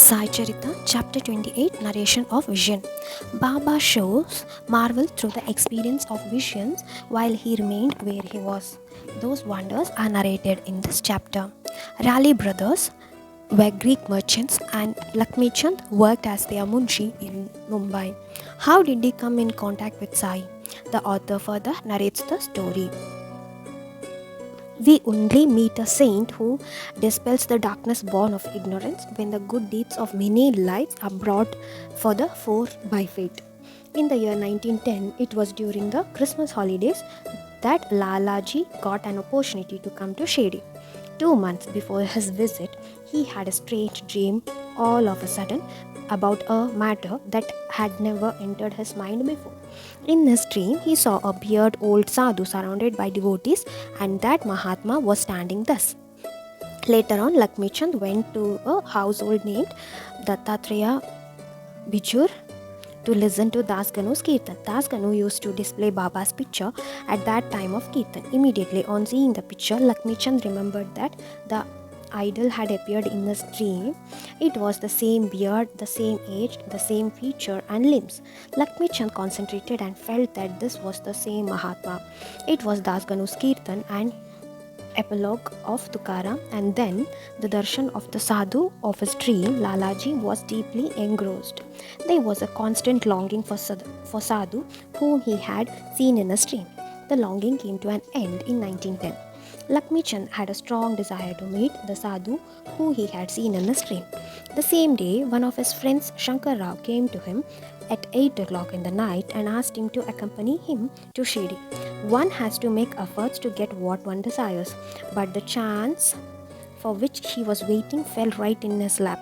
Sai Charitham, Chapter 28, Narration of Vision. Baba shows marvel through the experience of visions while he remained where he was. Those wonders are narrated in this chapter. Raleigh brothers were Greek merchants and Lakshmichand worked as their munshi in Mumbai. How did he come in contact with Sai? The author further narrates the story. We only meet a saint who dispels the darkness born of ignorance when the good deeds of many lives are brought for the fore by fate. In the year 1910, it was during the Christmas holidays that Lalaji got an opportunity to come to Shirdi. 2 months before his visit, he had a strange dream all of a sudden about a matter that had never entered his mind before. In his dream, he saw a bearded old sadhu surrounded by devotees, and that Mahatma was standing thus. Later on, Lakshmichand went to a household named Dattatreya Bijur to listen to Das Ganu's Kirtan. Das Ganu used to display Baba's picture at that time of Kirtan. Immediately on seeing the picture, Lakshmichand remembered that the idol had appeared in his dream. It was the same beard, the same age, the same feature and limbs. Lakshmichand concentrated and felt that this was the same Mahatma. It was Das Ganu's Kirtan and epilogue of Tukaram, and then the darshan of the sadhu of his dream. Lalaji was deeply engrossed. There was a constant longing for sadhu whom he had seen in his dream. The longing came to an end in 1910. Lakshmichand had a strong desire to meet the sadhu who he had seen in his dream. The same day, one of his friends, Shankar Rao, came to him at 8 o'clock in the night and asked him to accompany him to Shirdi. One has to make efforts to get what one desires, but the chance for which he was waiting fell right in his lap.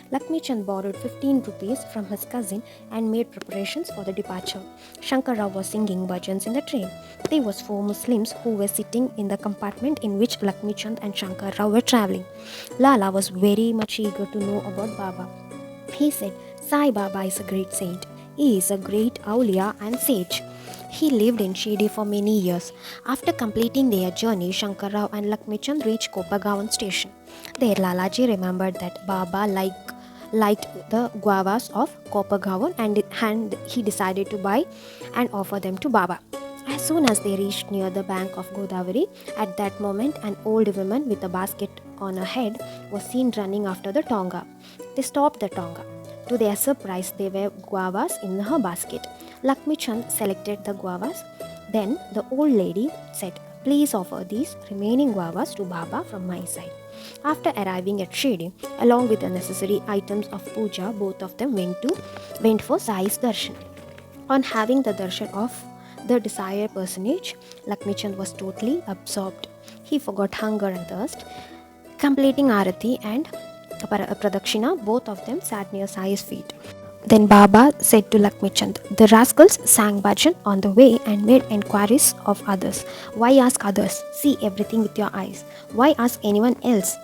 Lakshmichand borrowed 15 rupees from his cousin and made preparations for the departure. Shankar Rao was singing bhajans in the train. There was 4 Muslims who were sitting in the compartment in which Lakshmichand and Shankar Rao were travelling. Lala was very much eager to know about Baba. He said, Sai Baba is a great saint. He is a great awliya and sage. He lived in Shirdi for many years. After completing their journey, Shankar Rao and Lakshmichand reached Kopagaon station. There Lalaji remembered that Baba liked the guavas of Kopagaon and he decided to buy and offer them to Baba. As soon as they reached near the bank of Godavari, at that moment an old woman with a basket on her head was seen running after the Tonga. They stopped the Tonga. To their surprise, there were guavas in her basket. Lakshmichand selected the guavas. Then the old lady said, Please offer these remaining guavas to Baba from my side. After arriving at Shirdi, along with the necessary items of puja, both of them went for Sai's darshan. On having the darshan of the desired personage, Lakshmichand was totally absorbed. He forgot hunger and thirst. Completing Arati and Pradakshina, both of them sat near Sai's feet. Then Baba said to Lakshmichand, The rascals sang bhajan on the way and made enquiries of others. Why ask others? See everything with your eyes. Why ask anyone else?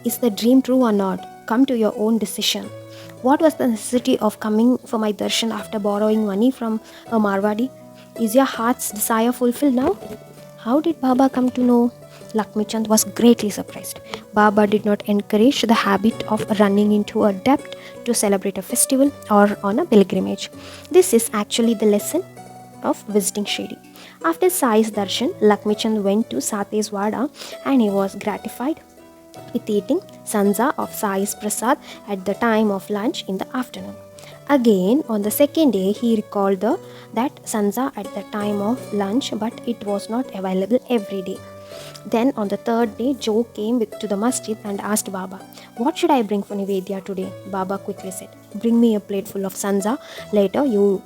Is the dream true or not? Come to your own decision. What was the necessity of coming for my darshan after borrowing money from a Marwadi? Is your heart's desire fulfilled now? How did Baba come to know? Lakshmichand was greatly surprised. Baba did not encourage the habit of running into a debt to celebrate a festival or on a pilgrimage. This is actually the lesson of visiting Shirdi. After Sai's darshan, Lakshmichand went to Sate's Vada and he was gratified with eating sanza of Sai's prasad at the time of lunch in the afternoon. Again, on the second day, he recalled that sanza at the time of lunch, but it was not available every day. Then on the third day, Joe came to the masjid and asked Baba, What should I bring for Nivedya today? Baba quickly said, Bring me a plate full of sanza. Later you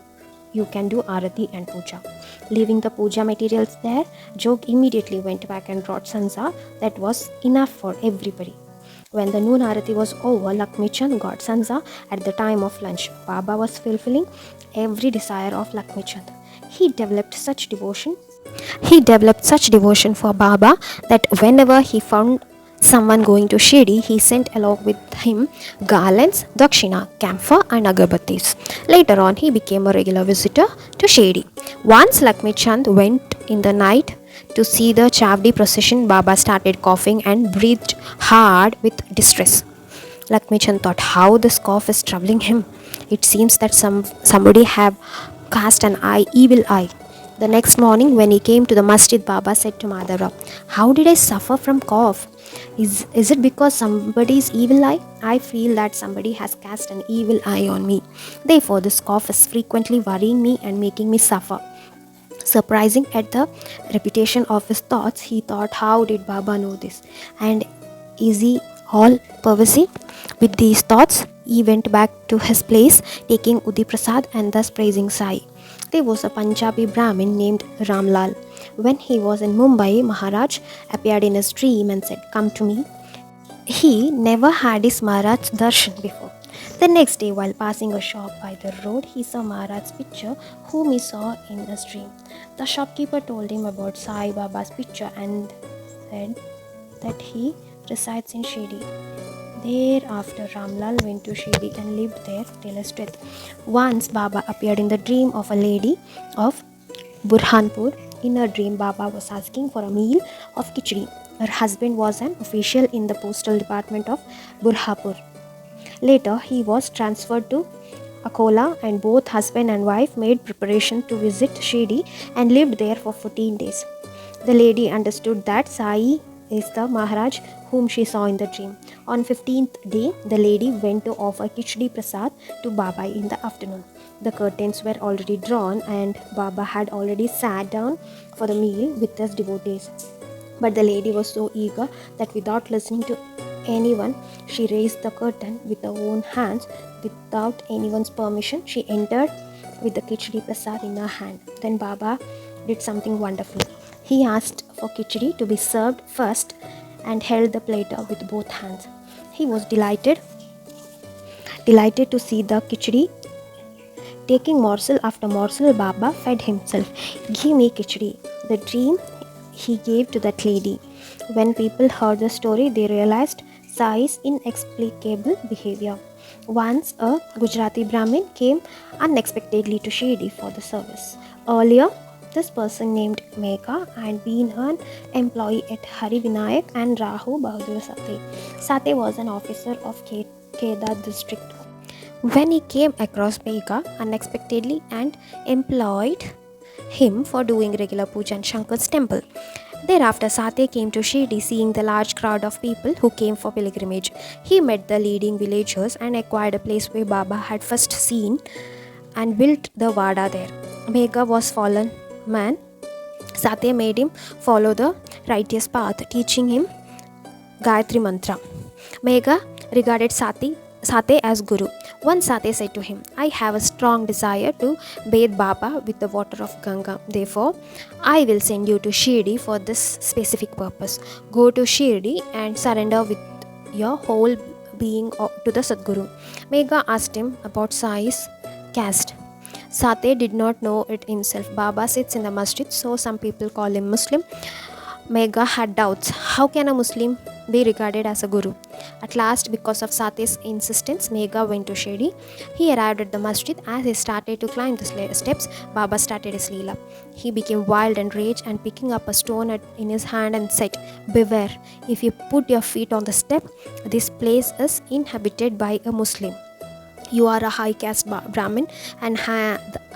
can do arati and puja. Leaving the puja materials there, Jog immediately went back and brought sanza that was enough for everybody. When the noon arati was over, Lakshmichand got sanza at the time of lunch. Baba was fulfilling every desire of Lakshmichand. He developed such devotion for Baba that whenever he found someone going to Shirdi, he sent along with him garlands, dakshina, camphor and agarbattis. Later on, he became a regular visitor to Shirdi. Once Lakshmichand went in the night to see the Chavdi procession. Baba started coughing and breathed hard with distress. Lakshmichan thought how this cough is troubling him. It seems that somebody have cast an evil eye. The next morning, when he came to the masjid, Baba said to Madhavrao, "How did I suffer from cough? Is it because somebody's evil eye? I feel that somebody has cast an evil eye on me. Therefore, this cough is frequently worrying me and making me suffer." Surprising at the repetition of his thoughts, he thought, how did Baba know this? And is he all pervasive? With these thoughts, he went back to his place, taking Udi Prasad and thus praising Sai. There was a Punjabi Brahmin named Ramlal. When he was in Mumbai, Maharaj appeared in his dream and said, "Come to me." He never had his Maharaj darshan before. The next day, while passing a shop by the road, he saw Maharaj's picture, whom he saw in a dream. The shopkeeper told him about Sai Baba's picture and said that he resides in Shirdi. Thereafter, Ramlal went to Shirdi and lived there till his death. Once, Baba appeared in the dream of a lady of Burhanpur. In her dream, Baba was asking for a meal of khichdi. Her husband was an official in the postal department of Burhanpur. Later, he was transferred to Akola, and both husband and wife made preparation to visit Shirdi and lived there for 14 days. The lady understood that Sai is the Maharaj whom she saw in the dream. On 15th day, the lady went to offer Khichdi Prasad to Baba in the afternoon. The curtains were already drawn and Baba had already sat down for the meal with his devotees. But the lady was so eager that without listening to anyone, she raised the curtain with her own hands. Without anyone's permission, she entered with the Khichdi Prasad in her hand. Then Baba did something wonderful. He asked for khichdi to be served first and held the platter with both hands. He was delighted to see the khichdi. Taking morsel after morsel, Baba fed himself. "Give me khichdi." The dream he gave to that lady. When people heard the story, they realized Sai's inexplicable behavior. Once a Gujarati Brahmin came unexpectedly to Shirdi for the service. Earlier, this person named Megha had been an employee at Hari Vinayak and Rahu Bahadur Sate. Sate was an officer of Kedah district. When he came across Megha unexpectedly and employed him for doing regular puja in Shankar's temple. Thereafter, Sate came to Shirdi, seeing the large crowd of people who came for pilgrimage. He met the leading villagers and acquired a place where Baba had first seen and built the Vada there. Megha was fallen man. Sate made him follow the righteous path, teaching him Gayatri Mantra. Megha regarded Sate as Guru. Once Sate said to him, "I have a strong desire to bathe Baba with the water of Ganga. Therefore, I will send you to Shirdi for this specific purpose. Go to Shirdi and surrender with your whole being to the Sadguru." Megha asked him about Sai's caste. Sate did not know it himself. Baba sits in the masjid, so some people call him Muslim. Megha had doubts. How can a Muslim be regarded as a guru? At last, because of Sate's insistence, Megha went to Shirdi. He arrived at the masjid. As he started to climb the steps, Baba started his leela. He became wild and rage and picking up a stone in his hand and said, "Beware, if you put your feet on the step, this place is inhabited by a Muslim. You are a high caste Brahmin and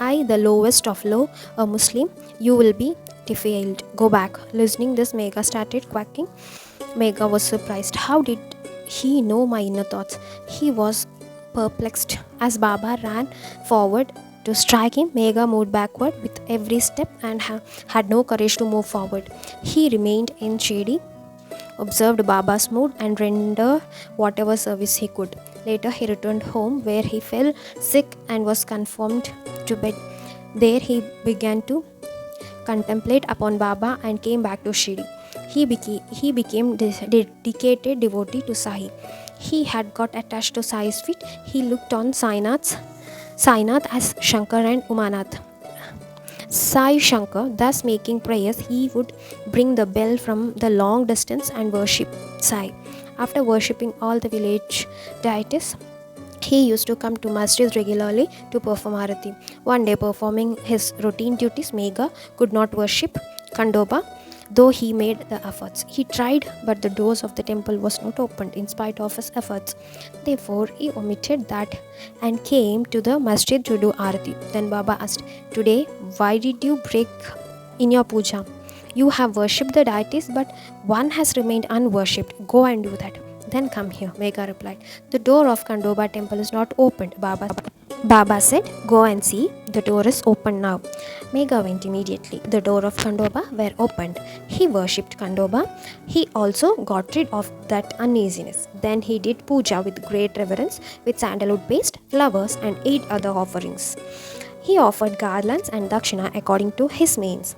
I, the lowest of low, a Muslim. You will be defiled. Go back." Listening this, Megha started quacking. Megha was surprised. How did he know my inner thoughts? He was perplexed. As Baba ran forward to strike him, Megha moved backward with every step and had no courage to move forward. He remained in Shirdi, observed Baba's mood and rendered whatever service he could. Later he returned home, where he fell sick and was confined to bed. There he began to contemplate upon Baba and came back to Shirdi. He became dedicated devotee to Sai. He had got attached to Sai's feet. He looked on Sainath as Shankar and Umanath. Sai Shankar, thus making prayers, he would bring the bell from the long distance and worship Sai. After worshipping all the village deities, he used to come to masjid regularly to perform arati. One day, performing his routine duties, Megha could not worship Kandoba though he made the efforts. He tried, but the doors of the temple was not opened in spite of his efforts. Therefore, he omitted that and came to the masjid to do arati. Then Baba asked, "Today, why did you break in your puja? You have worshipped the deities, but one has remained unworshipped. Go and do that. Then come here." Megha replied, "The door of Kandoba temple is not opened." Baba said, "Go and see. The door is open now." Megha went immediately. The door of Kandoba were opened. He worshipped Kandoba. He also got rid of that uneasiness. Then he did puja with great reverence with sandalwood paste, flowers, and 8 other offerings. He offered garlands and dakshina according to his means.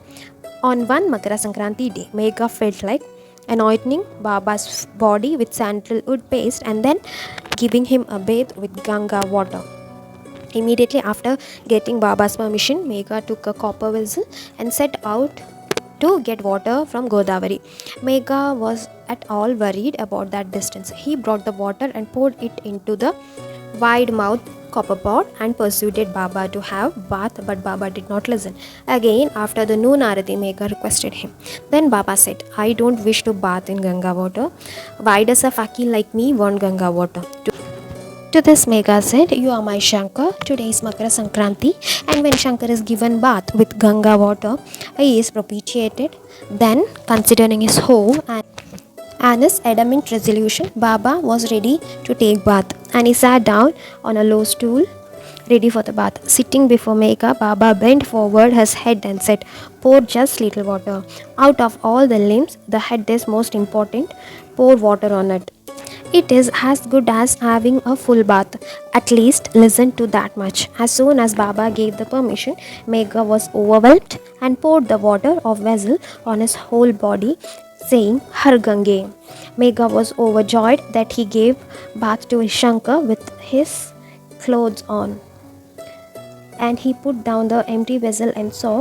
On one Makara Sankranti day, Megha felt like anointing Baba's body with sandalwood paste and then giving him a bath with Ganga water. Immediately after getting Baba's permission, Megha took a copper vessel and set out to get water from Godavari. Megha was at all worried about that distance. He brought the water and poured it into the wide-mouthed copper pot and persuaded Baba to have bath, but Baba did not listen. Again, after the noon arati, Megha requested him. Then Baba said, "I don't wish to bath in Ganga water. Why does a fakir like me want Ganga water?" To this, Megha said, "You are my Shankar. Today is Makara Sankranti, and when Shankar is given bath with Ganga water, he is propitiated. Then, considering his hoe and his adamant resolution, Baba was ready to take bath, and he sat down on a low stool ready for the bath. Sitting before Megha, Baba bent forward his head and said, "Pour just little water. Out of all the limbs, the head is most important. Pour water on it. It is as good as having a full bath. At least listen to that much." As soon as Baba gave the permission, Megha was overwhelmed and poured the water of vessel on his whole body, saying, "Har Gange." Megha was overjoyed that he gave bath to his Shankar with his clothes on. And he put down the empty vessel and saw,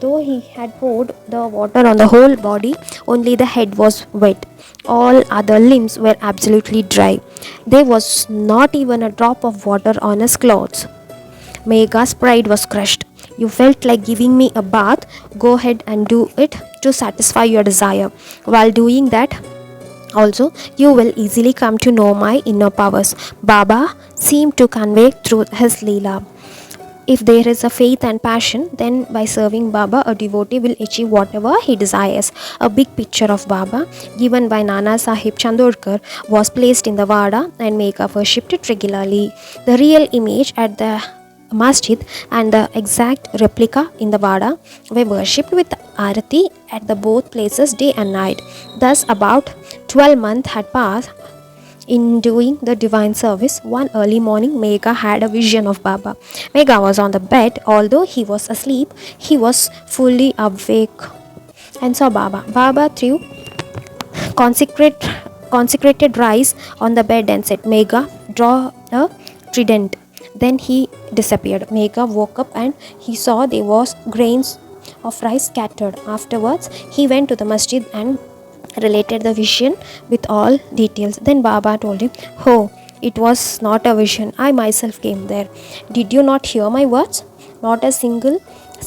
though he had poured the water on the whole body, only the head was wet. All other limbs were absolutely dry. There was not even a drop of water on his clothes. Megha's pride was crushed. "You felt like giving me a bath. Go ahead and do it to satisfy your desire. While doing that, also, you will easily come to know my inner powers." Baba seemed to convey through his Leela. If there is a faith and passion, then by serving Baba, a devotee will achieve whatever he desires. A big picture of Baba, given by Nana Sahib Chandorkar, was placed in the Vada and Megha worshipped it regularly. The real image at the masjid and the exact replica in the Vada were worshipped with arati at the both places day and night. Thus, about 12 months had passed. In doing the divine service, one early morning, Megha had a vision of Baba. Megha was on the bed. Although he was asleep, he was fully awake and saw Baba. Baba threw consecrated rice on the bed and said, "Megha, draw a trident." Then he disappeared. Megha woke up and he saw there was grains of rice scattered. Afterwards, he went to the masjid and related the vision with all details. Then Baba told him, "Oh, it was not a vision. I myself came there. Did you not hear my words? Not a single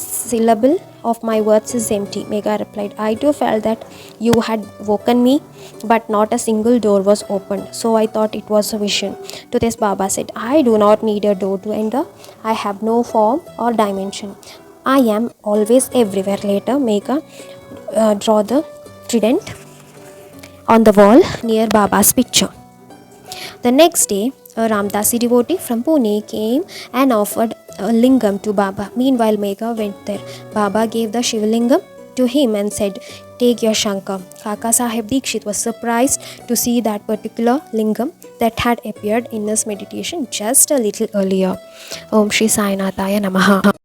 syllable of my words is empty." Megha replied, "I too felt that you had woken me, but not a single door was opened. So I thought it was a vision." To this, Baba said, "I do not need a door to enter. I have no form or dimension. I am always everywhere." Later, Megha draw the trident on the wall near Baba's picture. The next day, a Ramdasi devotee from Pune came and offered a lingam to Baba. Meanwhile, Megha went there. Baba gave the Shivlingam to him and said, "Take your Shankar." Kaka Sahib Dikshit was surprised to see that particular lingam that had appeared in his meditation just a little earlier. Om Shri Sai Nathaya Namaha.